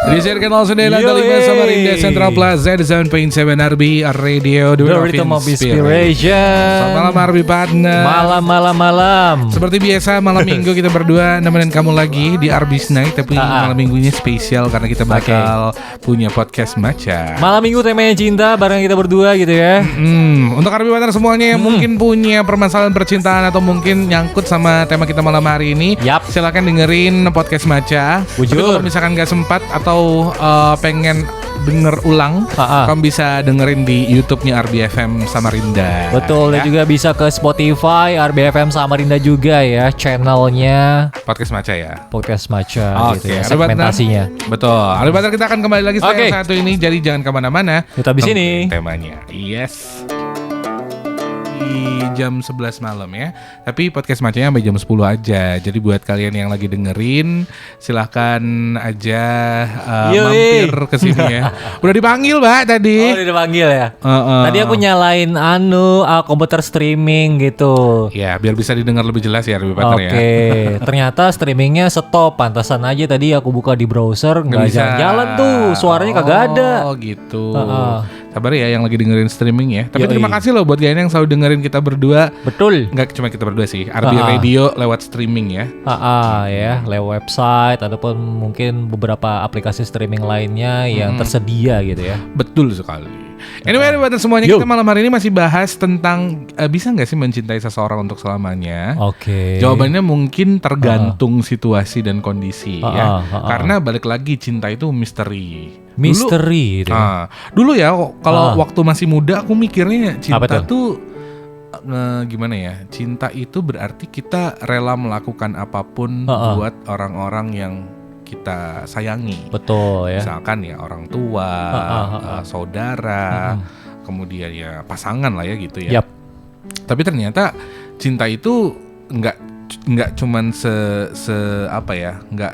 Disiarkan langsung dari Lantai 5 Samarinda Central Plaza di 7.7 RB Radio The Rhythm of Inspiration. Selamat malam RB partner. Malam. Seperti biasa malam minggu kita berdua nemenin kamu lagi di RB's Night. Tapi malam minggunya spesial karena kita bakal punya podcast Maca. Malam minggu temanya cinta bareng kita berdua gitu ya. Untuk RB partner semuanya yang mungkin punya permasalahan percintaan atau mungkin nyangkut sama tema kita malam hari ini, silakan dengerin podcast Maca. Tapi kalau misalkan gak sempat atau pengen denger ulang, kamu bisa dengerin di YouTube-nya RBFM Samarinda. Betul, dan juga bisa ke Spotify RBFM Samarinda juga ya, channelnya Podcast Maca ya. Podcast Maca gitu ya, Arbi segmentasinya. Betul. Arbi Partner kita akan kembali lagi setelah yang satu ini, jadi jangan kemana-mana. Tetap di sini. Temanya, yes. Di jam 11 malam ya. Tapi podcast Macanya sampai jam 10 aja. Jadi buat kalian yang lagi dengerin, silahkan aja mampir ke sini ya. Udah dipanggil Mbak tadi. Oh, udah dipanggil ya. Tadi aku nyalain komputer streaming gitu. Ya, biar bisa didengar lebih jelas ya Arbi Partner ya. Oke. Ternyata streamingnya stop. Pantasan aja tadi aku buka di browser nggak jalan tuh. Suaranya kagak ada. Oh gitu. Sabar ya yang lagi dengerin streaming ya. Tapi terima kasih loh buat kalian yang selalu dengerin kita berdua. Betul. Enggak cuma kita berdua sih. RB Radio lewat streaming ya. Ya, lewat website ataupun mungkin beberapa aplikasi streaming lainnya yang tersedia gitu ya. Betul sekali. Anyway, buat semuanya kita malam hari ini masih bahas tentang bisa nggak sih mencintai seseorang untuk selamanya? Oke. Jawabannya mungkin tergantung situasi dan kondisi ya. Karena balik lagi cinta itu misteri. Misteri. Dulu ya kalau waktu masih muda aku mikirnya cinta tuh gimana ya? Cinta itu berarti kita rela melakukan apapun buat orang-orang yang kita sayangi. Betul ya. Misalkan ya orang tua, saudara, kemudian ya pasangan lah ya gitu ya. Tapi ternyata cinta itu nggak cuman nggak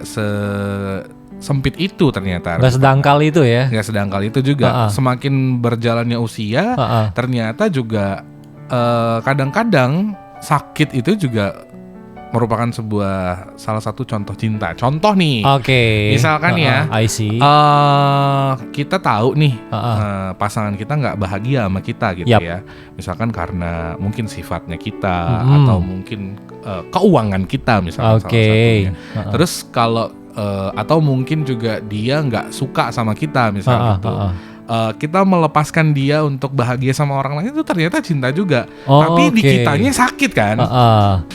sempit itu ternyata. Nggak sedangkal itu ya. Nggak sedangkal itu juga. Semakin berjalannya usia, ternyata juga kadang-kadang sakit itu juga merupakan salah satu contoh cinta. Contoh nih, misalkan I see. Kita tahu nih pasangan kita nggak bahagia sama kita gitu ya. Misalkan karena mungkin sifatnya kita atau mungkin keuangan kita misalkan salah satunya. Terus kalau atau mungkin juga dia nggak suka sama kita misalnya gitu. Kita melepaskan dia untuk bahagia sama orang lain itu ternyata cinta juga. Tapi di kitanya sakit kan.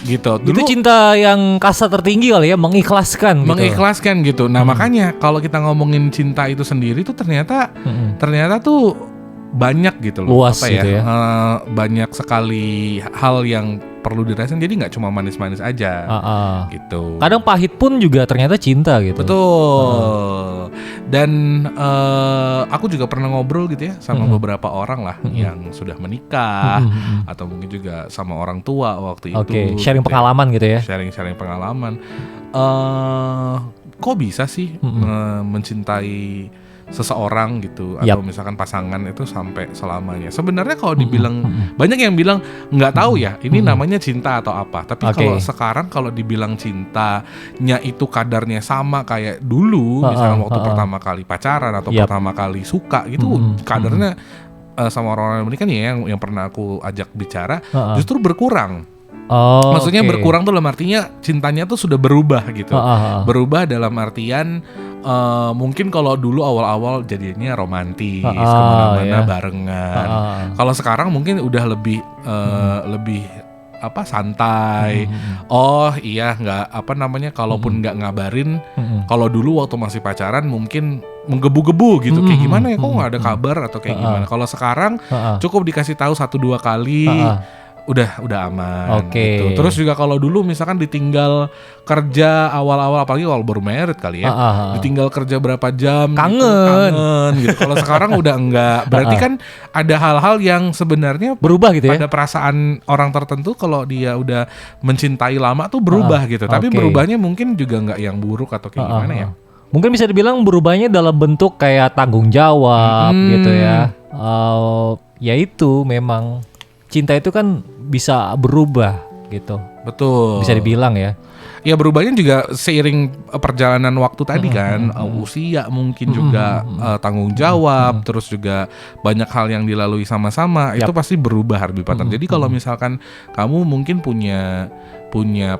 Gitu. Dulu, itu cinta yang kasta tertinggi kali ya, mengikhlaskan gitu. Nah, makanya kalau kita ngomongin cinta itu sendiri tuh ternyata tuh banyak gitu loh. Luas gitu ya. Banyak sekali hal yang perlu dirasain, jadi nggak cuma manis-manis aja gitu. Kadang pahit pun juga ternyata cinta gitu. Betul. Dan aku juga pernah ngobrol gitu ya sama beberapa orang lah yang sudah menikah atau mungkin juga sama orang tua waktu itu. Sharing pengalaman gitu ya. Sharing pengalaman. Kok bisa sih mencintai seseorang gitu atau misalkan pasangan itu sampai selamanya. Sebenarnya kalau dibilang banyak yang bilang nggak tahu ya ini namanya cinta atau apa. Tapi kalau sekarang kalau dibilang cintanya itu kadarnya sama kayak dulu, misalnya waktu pertama kali pacaran atau pertama kali suka gitu, kadarnya sama orang-orang menikah ya yang pernah aku ajak bicara justru berkurang. Maksudnya berkurang tuh dalam artinya cintanya tuh sudah berubah gitu. Berubah dalam artian mungkin kalau dulu awal-awal jadinya romantis, kemana-mana barengan. Kalau sekarang mungkin udah lebih santai. Kalaupun nggak ngabarin. Kalau dulu waktu masih pacaran mungkin menggebu-gebu gitu. Kayak gimana ya? Kok nggak ada kabar atau kayak gimana? Kalau sekarang cukup dikasih tahu 1-2 kali. Udah aman gitu. Terus juga kalau dulu misalkan ditinggal kerja awal-awal, apalagi kalau baru married kali ya, ditinggal kerja berapa jam kangen gitu. Kalau sekarang udah enggak. Berarti kan ada hal-hal yang sebenarnya berubah gitu ya. Pada perasaan orang tertentu kalau dia udah mencintai lama tuh berubah gitu. Tapi berubahnya mungkin juga enggak yang buruk atau kayak gimana ya. Mungkin bisa dibilang berubahnya dalam bentuk kayak tanggung jawab gitu ya. Ya itu memang cinta itu kan bisa berubah gitu. Betul. Bisa dibilang ya. Ya berubahnya juga seiring perjalanan waktu tadi kan, usia mungkin juga tanggung jawab, terus juga banyak hal yang dilalui sama-sama, itu pasti berubah Herbie Partner. Jadi kalau misalkan kamu mungkin punya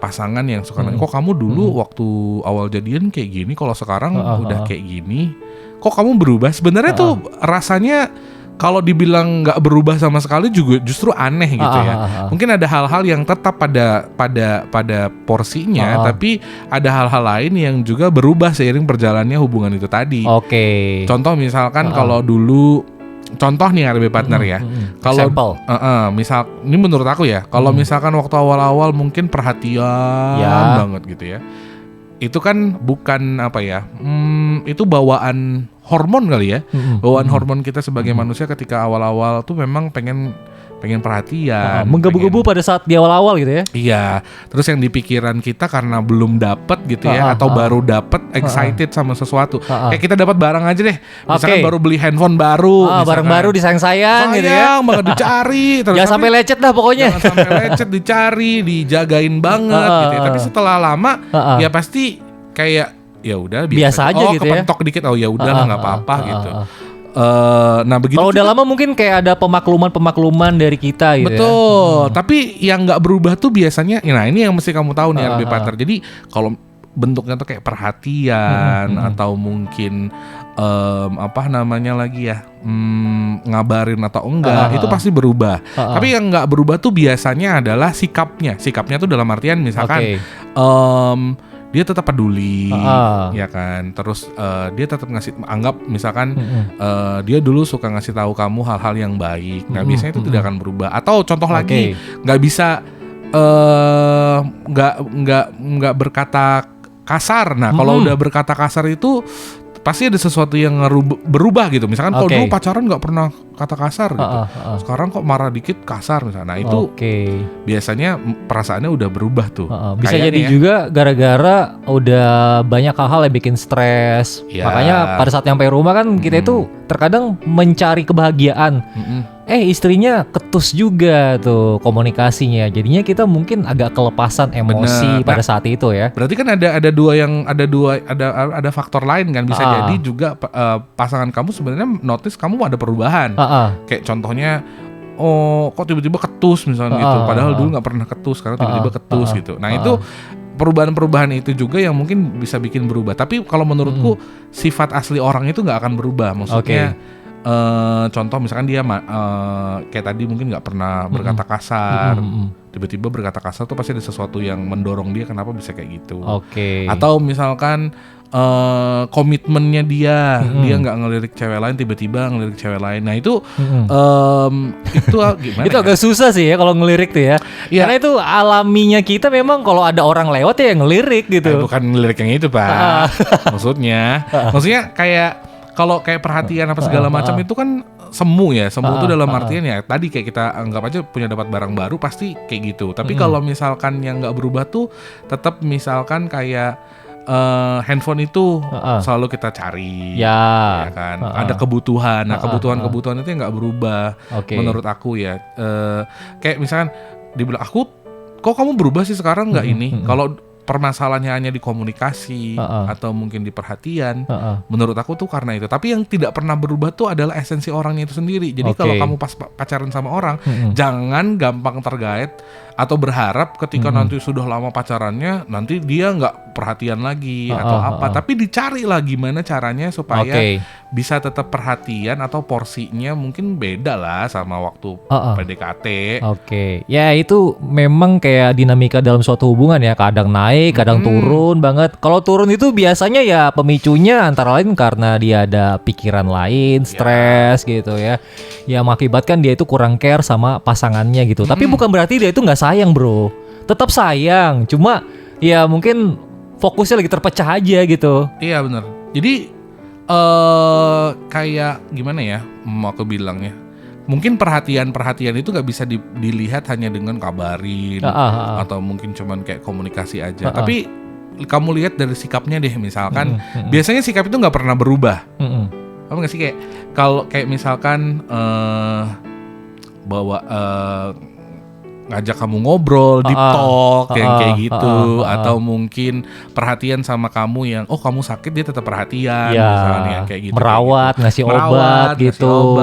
pasangan yang suka nanya, kok kamu dulu waktu awal jadian kayak gini, kalau sekarang udah kayak gini, kok kamu berubah? Sebenarnya tuh rasanya kalau dibilang nggak berubah sama sekali juga justru aneh gitu ya. Mungkin ada hal-hal yang tetap pada porsinya, tapi ada hal-hal lain yang juga berubah seiring berjalannya hubungan itu tadi. Oke. Contoh misalkan kalau dulu, contoh nih Herbie Partner ya. Kalau misal ini menurut aku ya, kalau misalkan waktu awal-awal mungkin perhatian banget gitu ya. Itu kan bukan apa ya? Itu bawaan hormon kali ya. Bawaan hormon kita sebagai manusia ketika awal-awal tuh memang pengen perhatian, menggebu-gebu pada saat di awal-awal gitu ya. Iya, terus yang di pikiran kita karena belum dapet gitu ya, atau baru dapet excited sama sesuatu. Kayak kita dapat barang aja deh, misalkan baru beli handphone baru, barang baru disayang-sayang gitu ya. Banget dicari, terus jangan sampai lecet dah pokoknya. Jangan sampai lecet, dicari, dijagain banget gitu ya. Tapi setelah lama ya pasti kayak ya udah biasa aja gitu ya. kepentok dikit, oh ya udah nggak apa-apa gitu. Nah begitu. Kalau udah lama mungkin kayak ada pemakluman dari kita gitu. Betul. Tapi yang nggak berubah tuh biasanya, nah ini yang mesti kamu tahu nih Herbie Partner. Jadi kalau bentuknya tuh kayak perhatian atau mungkin apa namanya lagi ya, ngabarin atau enggak, itu pasti berubah. Tapi yang nggak berubah tuh biasanya adalah sikapnya. Sikapnya tuh dalam artian misalkan dia tetap peduli, ya kan. Terus dia tetap ngasih, anggap misalkan dia dulu suka ngasih tahu kamu hal-hal yang baik. Nah biasanya itu tidak akan berubah. Atau contoh lagi, nggak bisa nggak berkata kasar. Nah kalau udah berkata kasar itu pasti ada sesuatu yang berubah gitu. Misalkan kalau dulu pacaran nggak pernah kata kasar gitu, sekarang kok marah dikit kasar misalnya. Nah itu biasanya perasaannya udah berubah tuh. Bisa jadi juga gara-gara udah banyak hal-hal yang bikin stres. Makanya pada saat nyampe rumah kan kita itu terkadang mencari kebahagiaan. Istrinya ketus juga tuh komunikasinya. Jadinya kita mungkin agak kelepasan emosi pada saat itu ya. Berarti kan ada faktor lain kan. Bisa jadi juga pasangan kamu sebenarnya notice kamu ada perubahan. Kayak contohnya, kok tiba-tiba ketus misalnya gitu. Padahal dulu nggak pernah ketus, karena tiba-tiba ketus gitu. Nah itu perubahan-perubahan itu juga yang mungkin bisa bikin berubah. Tapi kalau menurutku sifat asli orang itu nggak akan berubah. Maksudnya contoh misalkan dia kayak tadi mungkin nggak pernah berkata kasar, tiba-tiba berkata kasar tuh pasti ada sesuatu yang mendorong dia kenapa bisa kayak gitu. Atau misalkan komitmennya dia nggak ngelirik cewek lain, tiba-tiba ngelirik cewek lain. Nah itu itu gimana? Itu agak susah sih ya kalau ngelirik tuh ya. Karena itu alaminya kita memang kalau ada orang lewat ya ngelirik gitu. Bukan ngelirik yang itu Pak. Maksudnya kayak kalau kayak perhatian apa segala macam itu kan semu ya. Semu itu dalam artian ya tadi kayak kita anggap aja punya dapat barang baru pasti kayak gitu. Tapi kalau misalkan yang nggak berubah tuh tetap misalkan kayak handphone itu selalu kita cari, ya kan. Ada kebutuhan. Nah kebutuhan itu yang nggak berubah. Menurut aku ya. Kayak misalkan dibilang aku, kok kamu berubah sih sekarang nggak ini? Kalau permasalahannya hanya di komunikasi atau mungkin di perhatian, menurut aku tuh karena itu. Tapi yang tidak pernah berubah tuh adalah esensi orangnya itu sendiri. Jadi kalau kamu pas pacaran sama orang, jangan gampang tergait atau berharap ketika nanti sudah lama pacarannya nanti dia nggak perhatian lagi atau apa. Tapi dicari lah gimana caranya supaya bisa tetap perhatian atau porsinya mungkin beda lah sama waktu PDKT. Ya itu memang kayak dinamika dalam suatu hubungan ya, kadang naik, kadang turun banget. Kalau turun itu biasanya ya pemicunya antara lain karena dia ada pikiran lain, stres gitu ya. Ya mengakibatkan dia itu kurang care sama pasangannya gitu. Tapi bukan berarti dia itu nggak sayang bro, tetap sayang. Cuma ya mungkin fokusnya lagi terpecah aja gitu. Iya benar. Jadi kayak gimana ya mau aku bilangnya, mungkin perhatian itu nggak bisa dilihat hanya dengan kabarin atau mungkin cuman kayak komunikasi aja. Tapi kamu lihat dari sikapnya deh, misalkan biasanya sikap itu nggak pernah berubah. Kamu nggak sih kayak kalau kayak misalkan ngajak kamu ngobrol, deep talk kayak gitu, atau mungkin perhatian sama kamu yang kamu sakit dia tetap perhatian misalnya kayak gitu. Merawat, ngasih obat gitu.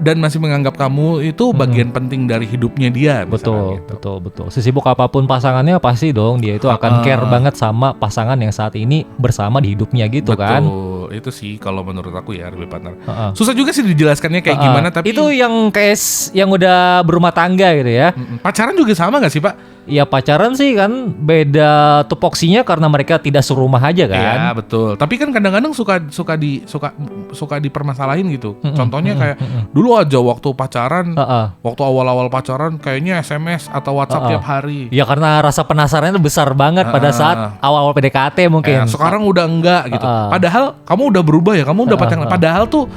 Dan masih menganggap kamu itu bagian penting dari hidupnya dia. Betul, gitu. betul. Sesibuk apapun pasangannya pasti dong dia itu akan care banget sama pasangan yang saat ini bersama di hidupnya gitu kan. Betul, itu sih kalau menurut aku ya RB Partner. Susah juga sih dijelaskannya kayak gimana, tapi itu yang case yang udah berumah tangga gitu ya. Pacaran juga sama gak sih Pak? Ya pacaran sih kan beda tupoksinya karena mereka tidak serumah aja kan. Iya betul. Tapi kan kadang-kadang suka dipermasalahin gitu. Contohnya kayak dulu aja waktu pacaran, waktu awal-awal pacaran kayaknya SMS atau WhatsApp tiap hari. Ya karena rasa penasarannya besar banget pada saat awal-awal PDKT mungkin. Sekarang udah enggak gitu. Padahal kamu udah berubah ya, kamu udah pacaran. Padahal tuh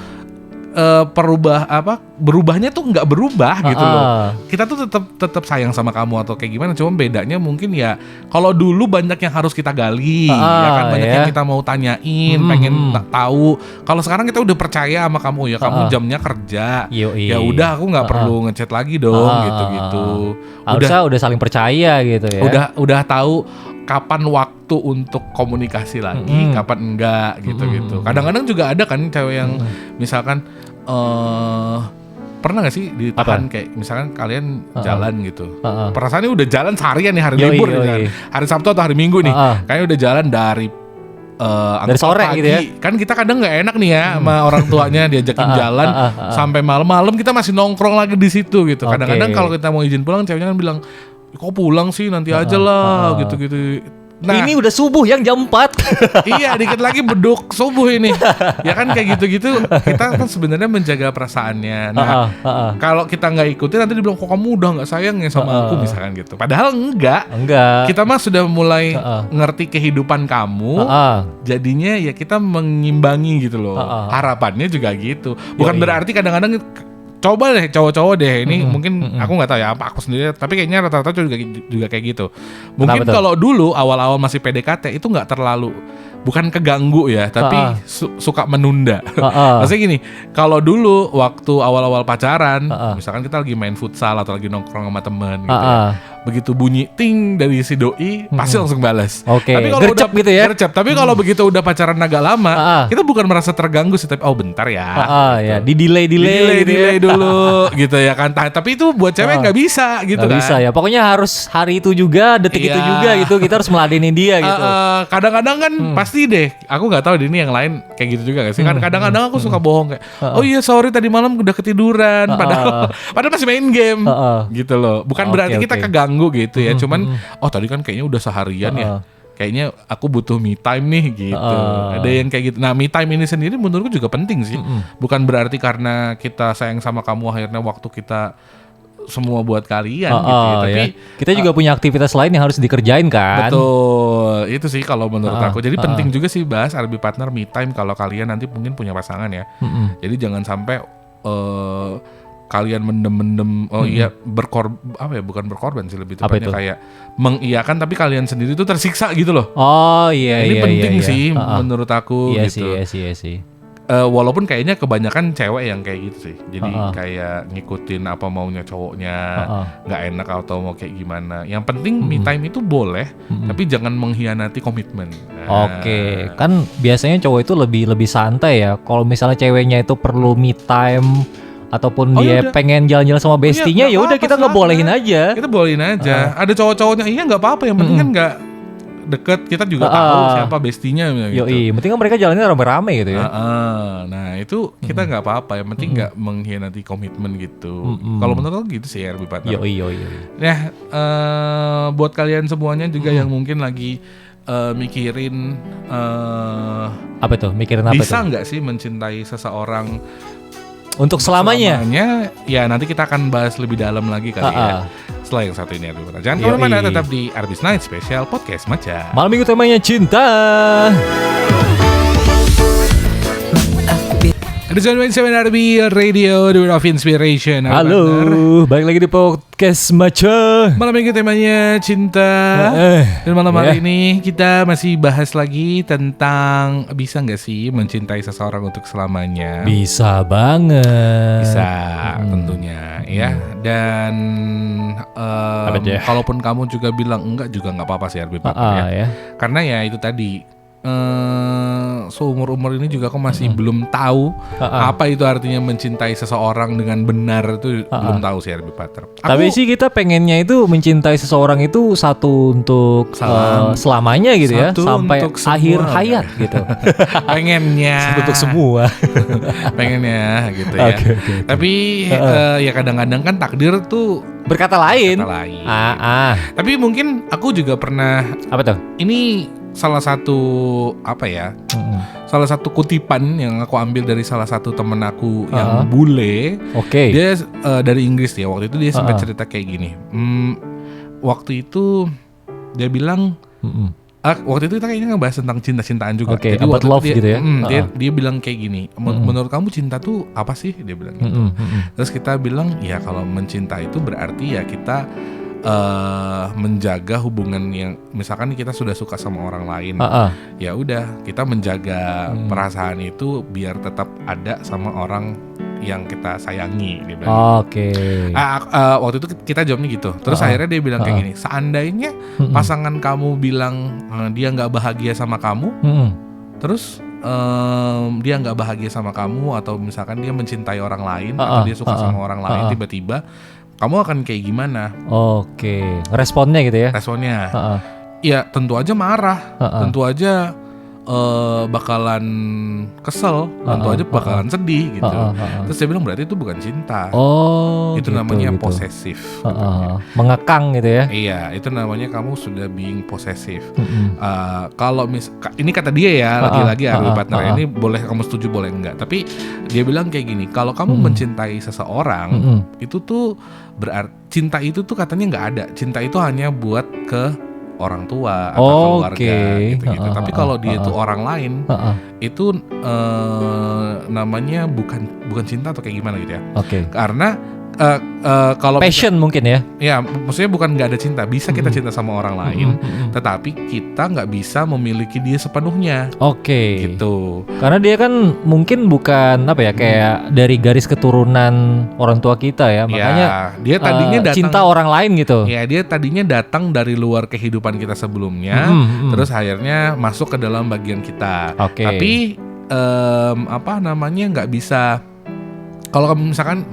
berubahnya tuh nggak berubah gitu loh. Kita tuh tetap sayang sama kamu atau kayak gimana, cuma bedanya mungkin ya kalau dulu banyak yang harus kita gali ya kan, banyak yang kita mau tanyain, pengen tahu. Kalau sekarang kita udah percaya sama kamu ya, kamu jamnya kerja. Ya udah aku nggak perlu ngechat lagi dong gitu-gitu. Udah saling percaya gitu ya. Udah tahu kapan waktu untuk komunikasi lagi, kapan enggak gitu-gitu. Kadang-kadang juga ada kan cewek yang misalkan pernah gak sih ditahan kayak misalkan kalian jalan gitu. Perasaannya udah jalan seharian nih, hari libur nih, hari Sabtu atau hari Minggu nih. Kayaknya udah jalan dari dari sore pagi, gitu ya. Kan kita kadang nggak enak nih ya sama orang tuanya diajakin jalan sampai malam-malam kita masih nongkrong lagi di situ gitu. Kadang-kadang kalau kita mau izin pulang, ceweknya kan bilang, kok pulang sih nanti aja lah gitu-gitu. Nah, ini udah subuh yang jam 4. Iya, dikit lagi beduk subuh ini. Ya kan kayak gitu-gitu, kita kan sebenarnya menjaga perasaannya. Nah, kalau kita nggak ikutin nanti dibilang, kok kamu udah nggak sayang ya sama aku misalkan gitu. Padahal enggak. Kita mah sudah mulai ngerti kehidupan kamu. Jadinya ya kita mengimbangi gitu loh. Harapannya juga gitu. Bukan berarti kadang-kadang coba deh cowok-cowok deh ini mungkin aku nggak tahu ya apa aku sendiri, tapi kayaknya rata-rata juga kayak gitu. Mungkin kalau dulu awal-awal masih PDKT itu nggak terlalu, bukan keganggu ya, tapi suka menunda. Maksudnya gini, kalau dulu waktu awal-awal pacaran, misalkan kita lagi main futsal atau lagi nongkrong sama temen gitu ya, begitu bunyi ting dari si doi pasti langsung balas. Tapi kalau gercep udah gitu ya. Tapi kalau begitu udah pacaran agak lama, kita bukan merasa terganggu sih, tapi bentar ya. Ya, di delay dulu gitu ya kan. Tapi itu buat cewek nggak bisa gitu kan. Bisa ya. Pokoknya harus hari itu juga, detik itu juga gitu. Kita harus meladenin dia gitu. Kadang-kadang kan pasti deh. Aku nggak tahu ini yang lain kayak gitu juga gak sih. Kadang-kadang aku suka bohong kayak, oh iya sorry tadi malam udah ketiduran. Padahal masih main game gitu loh. Bukan berarti kita keganggu gitu ya. Cuman tadi kan kayaknya udah seharian ya. Kayaknya aku butuh me time nih gitu. Ada yang kayak gitu. Nah, me time ini sendiri menurutku juga penting sih. Bukan berarti karena kita sayang sama kamu akhirnya waktu kita semua buat kalian gitu ya. Tapi kita juga punya aktivitas lain yang harus dikerjain kan. Betul. Itu sih kalau menurut aku. Jadi penting juga sih bahas RB Partner me time kalau kalian nanti mungkin punya pasangan ya. Jadi jangan sampai kalian mendem-mendem bukan berkorban sih, lebih tepatnya kayak mengiyakan tapi kalian sendiri tuh tersiksa gitu loh. Ini penting sih menurut aku gitu. Iya sih. Walaupun kayaknya kebanyakan cewek yang kayak gitu sih. Jadi kayak ngikutin apa maunya cowoknya, nggak enak atau mau kayak gimana. Yang penting me time itu boleh, tapi jangan mengkhianati komitmen. Kan biasanya cowok itu lebih santai ya. Kalau misalnya ceweknya itu perlu me time ataupun dia pengen jalan-jalan sama bestinya, ya udah kita ngebolehin aja. Kita bolehin aja. Ada cowok-cowoknya nggak apa-apa, yang penting kan nggak deket, kita juga tahu siapa bestinya gitu. Penting kan mereka jalannya rame-rame gitu ya. Nah itu kita nggak apa-apa, yang penting nggak mengkhianati komitmen gitu. Kalau menurut aku gitu sih RB Partner. Nah buat kalian semuanya juga yang mungkin lagi mikirin bisa nggak sih mencintai seseorang untuk selamanya. Ya nanti kita akan bahas lebih dalam lagi kali ya. Setelah yang satu ini RB Partner. Jangan kemana-mana, tetap di RB's Night Special Podcast Maca. Malam minggu temanya cinta. Ada 7 RB Radio, The Word of Inspiration. Halo, balik lagi di Podcast Maca. Malam minggu temanya cinta. Dan malam hari ini kita masih bahas lagi tentang bisa nggak sih mencintai seseorang untuk selamanya? Bisa banget. Bisa tentunya ya. Dan Apa aja? kalaupun kamu juga bilang enggak juga nggak apa-apa sih RB Partner ya. Ya. Karena ya itu tadi seumur-umur ini juga aku masih belum tahu apa itu artinya mencintai seseorang dengan benar, itu belum tahu sih RB Partner. Tapi sih kita pengennya itu mencintai seseorang itu satu untuk selamanya gitu ya, Satu sampai untuk semua, akhir hayat gitu. pengennya Satu untuk semua. pengennya gitu ya. Oke. Tapi ya kadang-kadang kan takdir tuh Berkata lain. kata lain. Tapi Tapi mungkin aku juga pernah, apa tuh? ini salah satu apa ya? Salah satu kutipan yang aku ambil dari salah satu temen aku yang bule. Oke. Dia dari Inggris ya. Waktu itu dia sempat cerita kayak gini. Waktu itu dia bilang, waktu itu kita kayaknya ngebahas tentang cinta-cintaan juga. Oke, Jadi about waktu itu love dia, gitu ya. Dia bilang kayak gini. Menurut kamu cinta tuh apa sih? Dia bilang gitu. Terus kita bilang ya kalau mencinta itu berarti ya kita menjaga hubungan yang misalkan kita sudah suka sama orang lain, ya udah kita menjaga perasaan itu biar tetap ada sama orang yang kita sayangi, dia bilang. Oke. Waktu itu kita jawabnya gitu. Terus akhirnya dia bilang kayak gini, seandainya pasangan kamu bilang dia nggak bahagia sama kamu, terus dia nggak bahagia sama kamu, atau misalkan dia mencintai orang lain, atau dia suka sama orang lain, tiba-tiba kamu akan kayak gimana? Oke. Responnya gitu ya? Responnya, ya tentu aja marah, tentu aja bakalan kesel, tentu aja bakalan sedih gitu. Terus dia bilang berarti itu bukan cinta. Itu itu namanya posesif. Mengekang gitu ya? Iya, itu namanya kamu sudah being posesif. Kalau ini kata dia ya, lagi-lagi RB Partner ini boleh kamu setuju boleh enggak. Tapi dia bilang kayak gini, kalau kamu mencintai seseorang, itu tuh berarti cinta itu tuh katanya nggak ada. Cinta itu hanya buat ke orang tua atau keluarga gitu-gitu. Tapi kalau dia itu orang lain, itu namanya bukan cinta atau kayak gimana gitu ya. Oke. Karena kalau passion mungkin ya? Ya, maksudnya bukan nggak ada cinta. Bisa kita cinta sama orang lain, tetapi kita nggak bisa memiliki dia sepenuhnya. Oke. Gitu. Karena dia kan mungkin bukan apa ya, kayak dari garis keturunan orang tua kita ya, makanya dia tadinya datang, cinta orang lain gitu. Ya, dia tadinya datang dari luar kehidupan kita sebelumnya, terus akhirnya masuk ke dalam bagian kita. Tapi apa namanya, nggak bisa. Kalau misalkan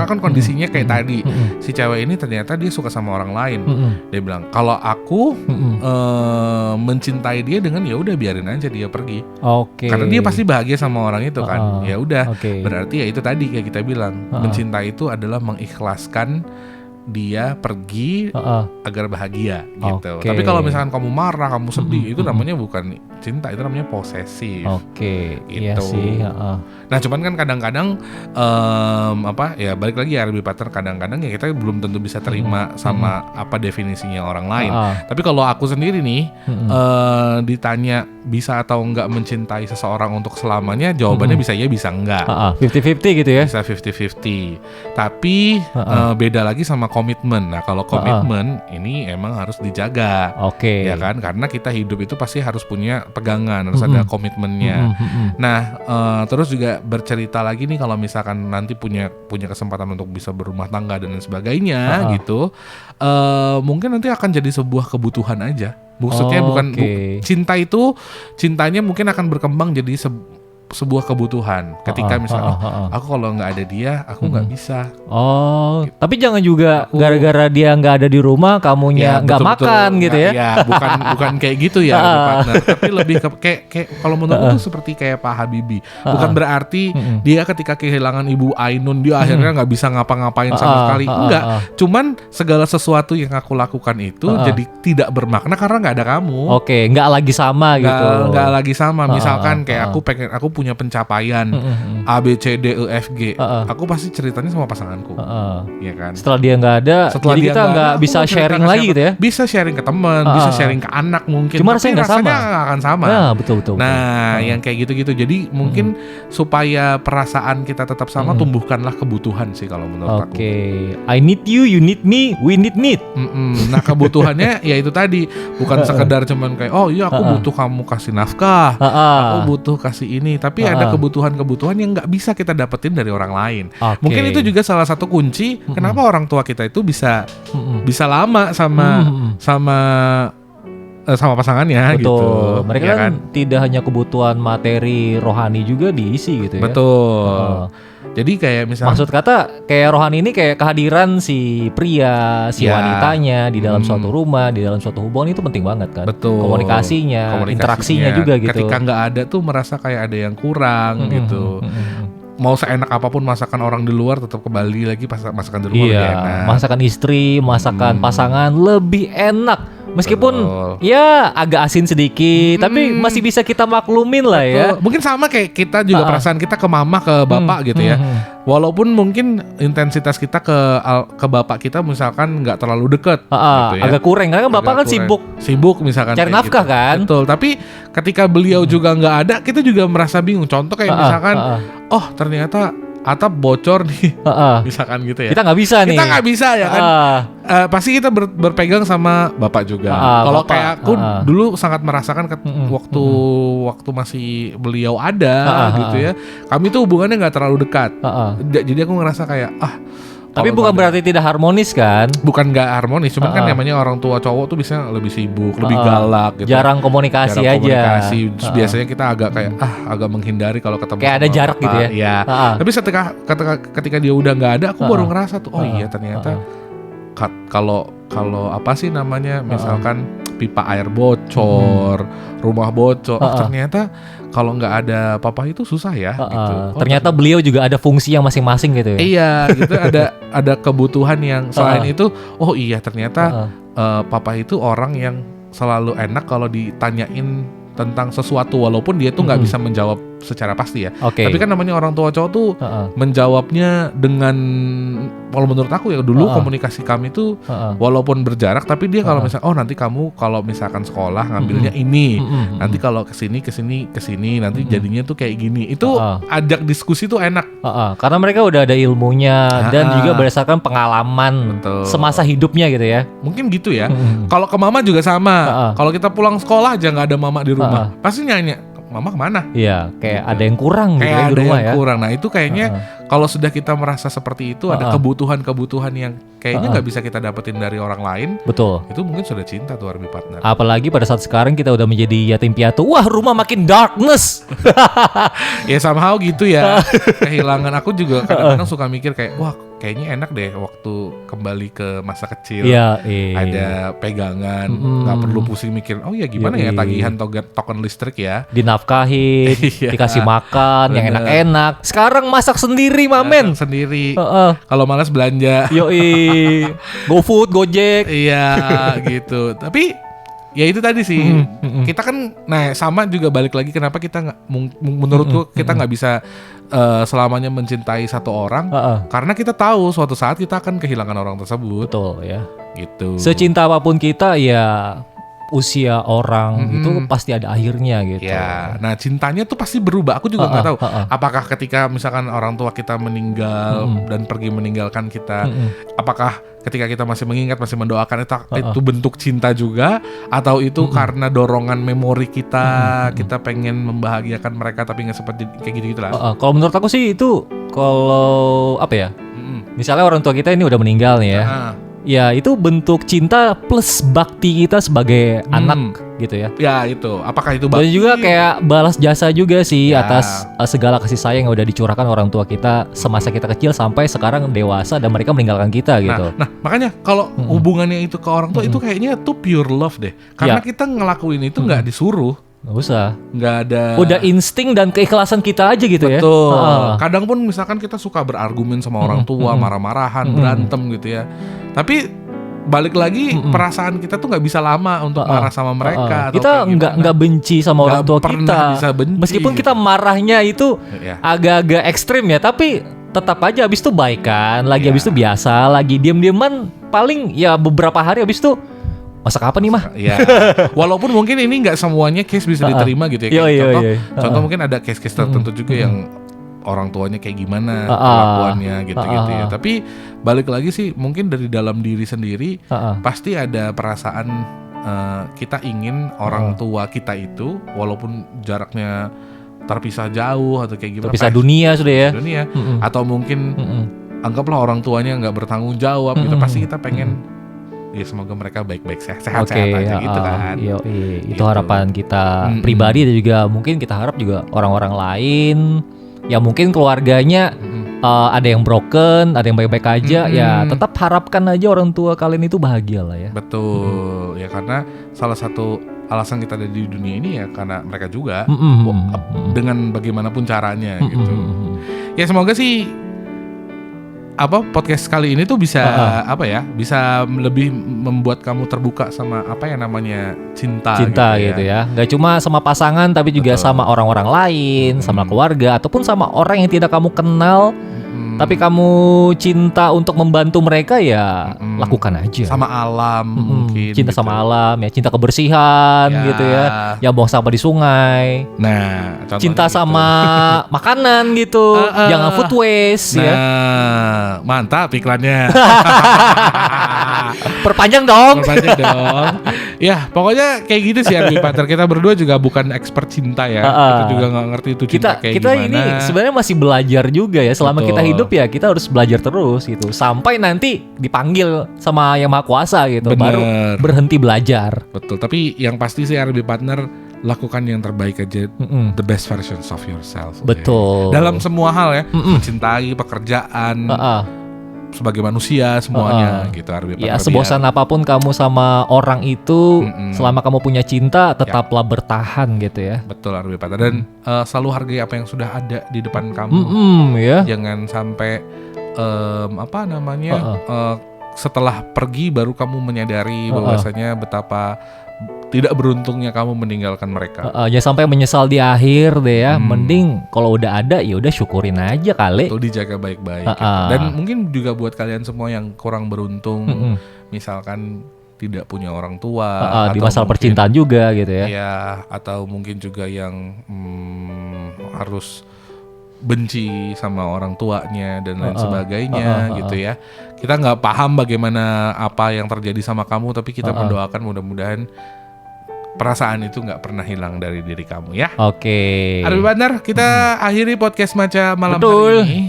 kan kondisinya kayak tadi, si cewek ini ternyata dia suka sama orang lain. Dia bilang kalau aku mencintai dia dengan ya udah biarin aja dia pergi. Karena dia pasti bahagia sama orang itu kan. Ya udah. Berarti ya itu tadi kayak kita bilang, mencintai itu adalah mengikhlaskan dia pergi agar bahagia gitu. Tapi kalau misalkan kamu marah, kamu sedih, itu namanya bukan cinta, itu namanya posesif. Gitu. Iya sih. Nah, cuman kan kadang-kadang ya balik lagi ya RB Partner, kadang-kadang ya kita belum tentu bisa terima sama apa definisinya orang lain. Tapi kalau aku sendiri nih ditanya bisa atau enggak mencintai seseorang untuk selamanya, jawabannya bisa ya, bisa enggak. 50-50 gitu ya. Bisa 50-50. Tapi beda lagi sama komitmen. Nah, kalau komitmen ini emang harus dijaga. Ya kan? Karena kita hidup itu pasti harus punya pegangan, harus ada komitmennya. Nah, terus juga bercerita lagi nih, kalau misalkan nanti punya kesempatan untuk bisa berumah tangga dan sebagainya gitu, mungkin nanti akan jadi sebuah kebutuhan aja. Maksudnya cintanya mungkin akan berkembang jadi sebuah kebutuhan. Ketika misalnya aku kalau nggak ada dia, aku nggak bisa. Gitu. Tapi jangan juga gara-gara dia nggak ada di rumah, kamunya nggak makan gitu ya? Ya, bukan kayak gitu ya, partner. Tapi lebih kayak kalau menurut itu seperti kayak Pak Habibie. Bukan berarti dia ketika kehilangan Ibu Ainun dia akhirnya nggak bisa ngapa-ngapain sama sekali. Enggak. Cuman segala sesuatu yang aku lakukan itu jadi tidak bermakna karena nggak ada kamu. Nggak lagi sama gitu. Nggak lagi sama. Misalkan kayak aku punya pencapaian A B C D E F G, aku pasti ceritanya sama pasanganku, ya kan. Setelah dia nggak ada, jadi kita nggak bisa sharing lagi gitu ya. Bisa sharing ke teman, bisa sharing ke anak mungkin. Cuma rasanya nggak akan sama. Nah, betul. Nah, yang kayak gitu-gitu. Jadi mungkin supaya perasaan kita tetap sama, tumbuhkanlah kebutuhan sih kalau menurut aku. I need you, you need me, we need. Nah, kebutuhannya ya itu tadi, bukan sekedar cuman kayak oh iya aku butuh kamu kasih nafkah, aku butuh kasih ini. tapi ada kebutuhan-kebutuhan yang nggak bisa kita dapetin dari orang lain. Oke. Mungkin itu juga salah satu kunci kenapa orang tua kita itu bisa lama sama pasangannya. Betul. Gitu. Mereka ya kan tidak hanya kebutuhan materi, rohani juga diisi gitu ya. Betul. Jadi kayak misalnya Maksud kata kayak rohani ini kayak kehadiran si pria, si Ya. wanitanya di dalam suatu rumah, di dalam suatu hubungan itu penting banget kan. betul. Komunikasinya, interaksinya juga gitu. Ketika nggak ada tuh merasa kayak ada yang kurang gitu. Mau seenak apapun masakan orang di luar tetap kembali lagi masakan di luar Iya, lebih enak. masakan istri, masakan pasangan lebih enak. Meskipun Betul. ya agak asin sedikit, tapi masih bisa kita maklumin lah ya. Betul. Mungkin sama kayak kita juga perasaan kita ke mama ke bapak gitu ya. Walaupun mungkin intensitas kita ke bapak kita misalkan nggak terlalu deket gitu ya. Agak kurang karena kan bapak Agak kan kurang. Sibuk misalkan cari kayak nafkah gitu. kan. Betul. Tapi ketika beliau juga nggak ada, kita juga merasa bingung. Contoh kayak misalkan, oh ternyata atap bocor nih, misalkan gitu ya. Kita nggak bisa nih. Kita nggak bisa ya kan. Pasti kita berpegang sama bapak juga. Kalau bapak. kayak aku dulu sangat merasakan waktu masih beliau ada gitu ya. Kami tuh hubungannya nggak terlalu dekat. Jadi aku ngerasa kayak Tapi bukan berarti tidak harmonis kan? bukan nggak harmonis, cuman kan namanya orang tua cowok tuh bisa lebih sibuk, lebih galak gitu. Jarang komunikasi Jarang aja. komunikasi. Terus biasanya kita agak kayak agak menghindari kalau ketemu Kayak sama ada jarak bapak. gitu ya? Iya. Tapi ketika dia udah nggak ada, aku baru ngerasa tuh iya ternyata kalau apa sih namanya, misalkan pipa air bocor, rumah bocor, ternyata kalau nggak ada papa itu susah ya gitu. Ternyata beliau juga ada fungsi yang masing-masing gitu ya. Iya gitu, ada kebutuhan yang selain itu. Oh iya ternyata papa itu orang yang selalu enak kalau ditanyain tentang sesuatu walaupun dia tuh nggak bisa menjawab secara pasti ya. Tapi kan namanya orang tua cowok tuh menjawabnya dengan, kalau menurut aku ya dulu komunikasi kami tuh walaupun berjarak, tapi dia kalau misalnya nanti kamu kalau misalkan sekolah ngambilnya ini, nanti kalau kesini nanti jadinya tuh kayak gini. Itu ajak diskusi tuh enak. Karena mereka udah ada ilmunya dan juga berdasarkan pengalaman semasa hidupnya gitu ya. Mungkin gitu ya. Kalau ke mama juga sama. Kalau kita pulang sekolah aja nggak ada mama di rumah, pasti nanya, mama kemana? Iya, kayak ada yang kurang gitu Kayak ya di ada rumah yang ya. kurang. Nah itu kayaknya kalau sudah kita merasa seperti itu, ada kebutuhan-kebutuhan yang kayaknya nggak bisa kita dapetin dari orang lain. Betul. Itu mungkin sudah cinta tuh Army Partner. Apalagi pada saat sekarang kita udah menjadi yatim piatu. Wah, rumah makin darkness. Ya somehow gitu ya. Kehilangan, aku juga kadang-kadang suka mikir kayak, wah kayaknya enak deh waktu kembali ke masa kecil. Iya, Ada pegangan, nggak perlu pusing mikir, oh ya gimana ya tagihan token listrik ya. Dinafkahin, Iya. dikasih makan yang Bener. enak-enak. Sekarang masak sendiri, mamen. Masak sendiri. Kalau malas belanja. Yoi, GoFood, Gojek. Iya gitu. Tapi ya itu tadi sih. Kita kan, nah sama juga balik lagi kenapa kita nggak, menurutku kita nggak bisa selamanya mencintai satu orang, karena kita tahu suatu saat kita akan kehilangan orang tersebut. Betul ya. Gitu. Secinta apapun kita ya, usia orang itu pasti ada akhirnya gitu. Ya, nah cintanya tuh pasti berubah. Aku juga nggak tahu. Apakah ketika misalkan orang tua kita meninggal dan pergi meninggalkan kita, apakah ketika kita masih mengingat, masih mendoakan itu bentuk cinta juga, atau itu karena dorongan memori kita, kita pengen membahagiakan mereka tapi nggak seperti kayak gitu lah. Kalau menurut aku sih itu, kalau apa ya? Misalnya orang tua kita ini udah meninggal nih ya. Ya itu bentuk cinta plus bakti kita sebagai anak gitu ya. Ya itu, apakah itu Dan bakti? juga kayak balas jasa juga sih Ya. atas segala kasih sayang yang udah dicurahkan orang tua kita semasa kita kecil sampai sekarang dewasa dan mereka meninggalkan kita gitu. Nah makanya kalau hubungannya itu ke orang tua itu kayaknya tuh pure love deh. Karena kita ngelakuin itu nggak disuruh, Nggak usah. nggak ada. Udah insting dan keikhlasan kita aja gitu ya. Betul. Kadang pun misalkan kita suka berargumen sama orang tua, marah-marahan, berantem gitu ya. Tapi balik lagi perasaan kita tuh nggak bisa lama untuk marah sama mereka. Atau Kita kayak nggak benci sama orang tua pernah kita. bisa benci. Meskipun kita marahnya itu Ya. agak-agak ekstrim ya, tapi tetap aja abis itu baikan, lagi Ya. abis itu biasa, lagi diem-dieman, paling ya beberapa hari abis itu masak apa nih mah? Ya, walaupun mungkin ini nggak semuanya case bisa diterima gitu ya. Kayak Iya, contoh, iya. contoh mungkin ada case-case tertentu juga yang orang tuanya kayak gimana kelakuannya gitu-gitu ya. Tapi balik lagi sih mungkin dari dalam diri sendiri pasti ada perasaan kita ingin orang tua kita itu walaupun jaraknya terpisah jauh atau kayak gimana, terpisah dunia sudah ya. dunia, atau mungkin anggaplah orang tuanya nggak bertanggung jawab gitu, pasti kita pengen ya semoga mereka baik-baik sehat-sehat aja gitu kan. Itu harapan kita pribadi, dan juga mungkin kita harap juga orang-orang lain ya mungkin keluarganya ada yang broken, ada yang baik-baik aja, ya tetap harapkan aja orang tua kalian itu bahagia lah ya. Betul, ya karena salah satu alasan kita ada di dunia ini ya karena mereka juga, dengan bagaimanapun caranya gitu. Ya semoga sih podcast kali ini tuh bisa bisa lebih membuat kamu terbuka sama apa yang namanya cinta gitu ya. Nggak cuma sama pasangan tapi juga sama orang-orang lain, sama keluarga ataupun sama orang yang tidak kamu kenal. Tapi kamu cinta untuk membantu mereka, ya lakukan aja. Sama alam mungkin. Cinta gitu. Sama alam ya, cinta kebersihan gitu ya. Ya buang sampah di sungai. Nah, cinta gitu. Sama makanan gitu. Jangan food waste ya. Mantap iklannya. Perpanjang dong. Ya, pokoknya kayak gitu sih RB Partner. Kita berdua juga bukan expert cinta ya. Kita juga nggak ngerti itu cinta kayak kita gimana. Kita ini sebenarnya masih belajar juga ya. Selama kita hidup ya kita harus belajar terus gitu. Sampai nanti dipanggil sama Yang Maha Kuasa gitu. Baru berhenti belajar. Betul. Tapi yang pasti sih RB Partner, lakukan yang terbaik aja. The best versions of yourself. Betul. Ya. Dalam semua hal ya. Mencintai, pekerjaan, sebagai manusia semuanya gitu RB Partner. Ya sebosan apapun kamu sama orang itu, selama kamu punya cinta tetaplah bertahan gitu ya. Betul RB Partner. Dan selalu hargai apa yang sudah ada di depan kamu. Ya. Jangan sampai setelah pergi baru kamu menyadari bahwasanya betapa tidak beruntungnya kamu meninggalkan mereka. Ya sampai menyesal di akhir deh ya. Mending kalau udah ada ya udah syukurin aja kali. Itu dijaga baik-baik. Gitu. Dan mungkin juga buat kalian semua yang kurang beruntung, misalkan tidak punya orang tua, di masalah percintaan juga gitu ya. Ya, atau mungkin juga yang harus benci sama orang tuanya dan lain sebagainya gitu ya. Kita nggak paham bagaimana apa yang terjadi sama kamu, tapi kita mendoakan mudah-mudahan perasaan itu nggak pernah hilang dari diri kamu ya. Oke. RB Partner, kita akhiri podcast Maca malam hari ini.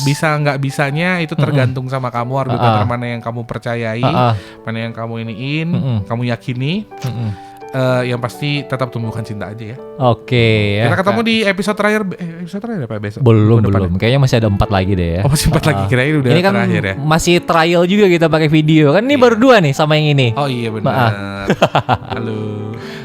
Bisa nggak bisanya itu tergantung sama kamu RB Partner, mana yang kamu percayai, mana yang kamu iniin, kamu yakini. Yang pasti tetap tumbuhkan cinta aja ya. Oke ya. Kita ketemu di episode terakhir. Episode terakhir apa besok? Belum. Kayaknya masih ada 4 lagi deh ya. Oh masih 4 lagi, kirain udah ini kan terakhir ya. Masih trial juga kita pakai video. Kan ini baru 2 nih sama yang ini. Oh iya benar.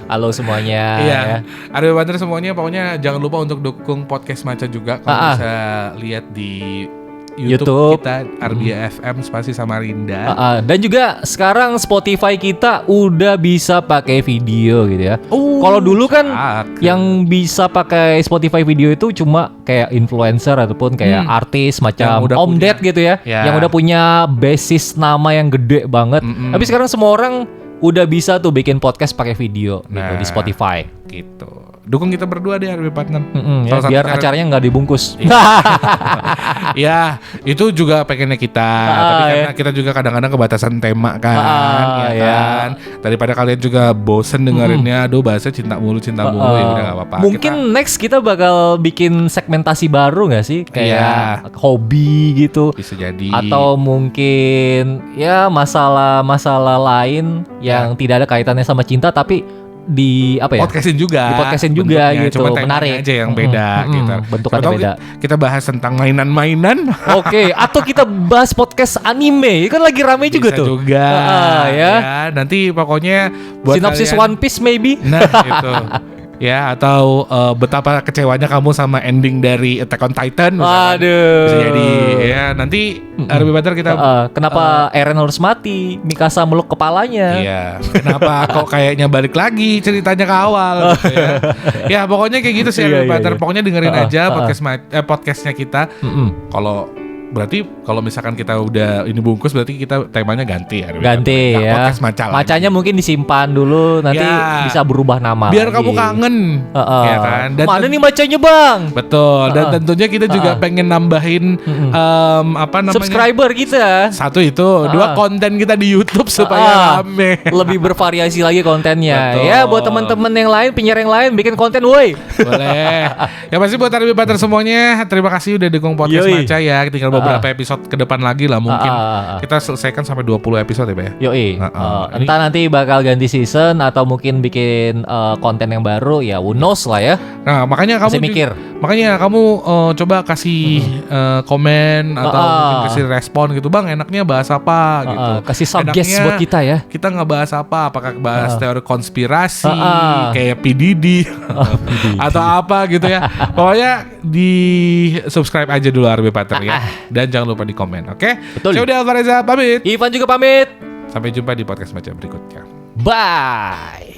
Halo semuanya. Iya. RB Partner semuanya, pokoknya jangan lupa untuk dukung podcast Maca juga. Kamu bisa lihat di YouTube kita RBFM spasi Samarinda. Dan juga sekarang Spotify kita udah bisa pakai video gitu ya. Kalau dulu kan yang bisa pakai Spotify video itu cuma kayak influencer ataupun kayak artis macam Om Ded gitu ya, yang udah punya basis nama yang gede banget. Tapi sekarang semua orang udah bisa tuh bikin podcast pakai video gitu di Spotify. Gitu. Dukung kita berdua deh RB Partner. Ya, biar acaranya nggak dibungkus. Ya, itu juga pengennya kita. Tapi karena kita juga kadang-kadang kebatasan tema kan, kan. Daripada kalian juga bosen dengerinnya, aduh bahasa cinta mulu ya udah nggak apa-apa. Mungkin next kita bakal bikin segmentasi baru nggak sih? Kayak hobi gitu. Bisa jadi. Atau mungkin ya masalah-masalah lain yang tidak ada kaitannya sama cinta tapi di apa ya? Podcastin juga bentuknya, gitu. Cuma menarik aja yang beda gitu. Bentukannya beda. Kita bahas tentang mainan-mainan. Oke, atau kita bahas podcast anime. Kan lagi rame juga bisa tuh. Juga. Ya. Nanti pokoknya buat Sinopsis kalian, One Piece maybe. Nah, itu. Ya, atau betapa kecewanya kamu sama ending dari Attack on Titan. Waduh. Bisa jadi ya, nanti RB Partner kita kenapa Eren harus mati? Mikasa meluk kepalanya. Iya. Kenapa kok kayaknya balik lagi ceritanya ke awal gitu ya. Ya, pokoknya kayak gitu sih RB Partner. Pokoknya dengerin aja podcastnya kita. Kalau berarti kalau misalkan kita udah ini bungkus berarti kita temanya ganti ya. Ganti Nggak ya. podcast maca lagi. Macanya mungkin disimpan dulu, nanti Ya. bisa berubah nama. Biar lagi. kamu kangen, ya kan? Dan Mana nih macanya bang? betul. Dan tentunya kita juga pengen nambahin apa namanya? Subscriber kita. Satu itu, dua konten kita di YouTube supaya rame. Lebih bervariasi lagi kontennya. Betul. Ya buat teman-teman yang lain, penyiar yang lain bikin konten, woi. Boleh. Ya pasti buat Arbi Butter semuanya, terima kasih udah dukung podcast Yoi. Maca ya. Tinggal beberapa episode ke depan lagi lah mungkin. Kita selesaikan sampai 20 episode ya, Pak ya. Yoi. Ini- Entah nanti bakal ganti season atau mungkin bikin konten yang baru, ya who knows lah ya. Nah, makanya kamu Masih mikir. Makanya kamu coba kasih komen atau mungkin kasih respon gitu, Bang, enaknya bahas apa gitu. Kasih suggest Enaknya buat kita ya. Kita ngebahas apa? Apakah bahas teori konspirasi kayak PDD atau apa gitu ya. Pokoknya di subscribe aja dulu Arbi Butter ya. Dan jangan lupa di komen, oke? Betul. Saya udah Alvareza pamit. Ivan juga pamit. Sampai jumpa di podcast Maca berikutnya. Bye.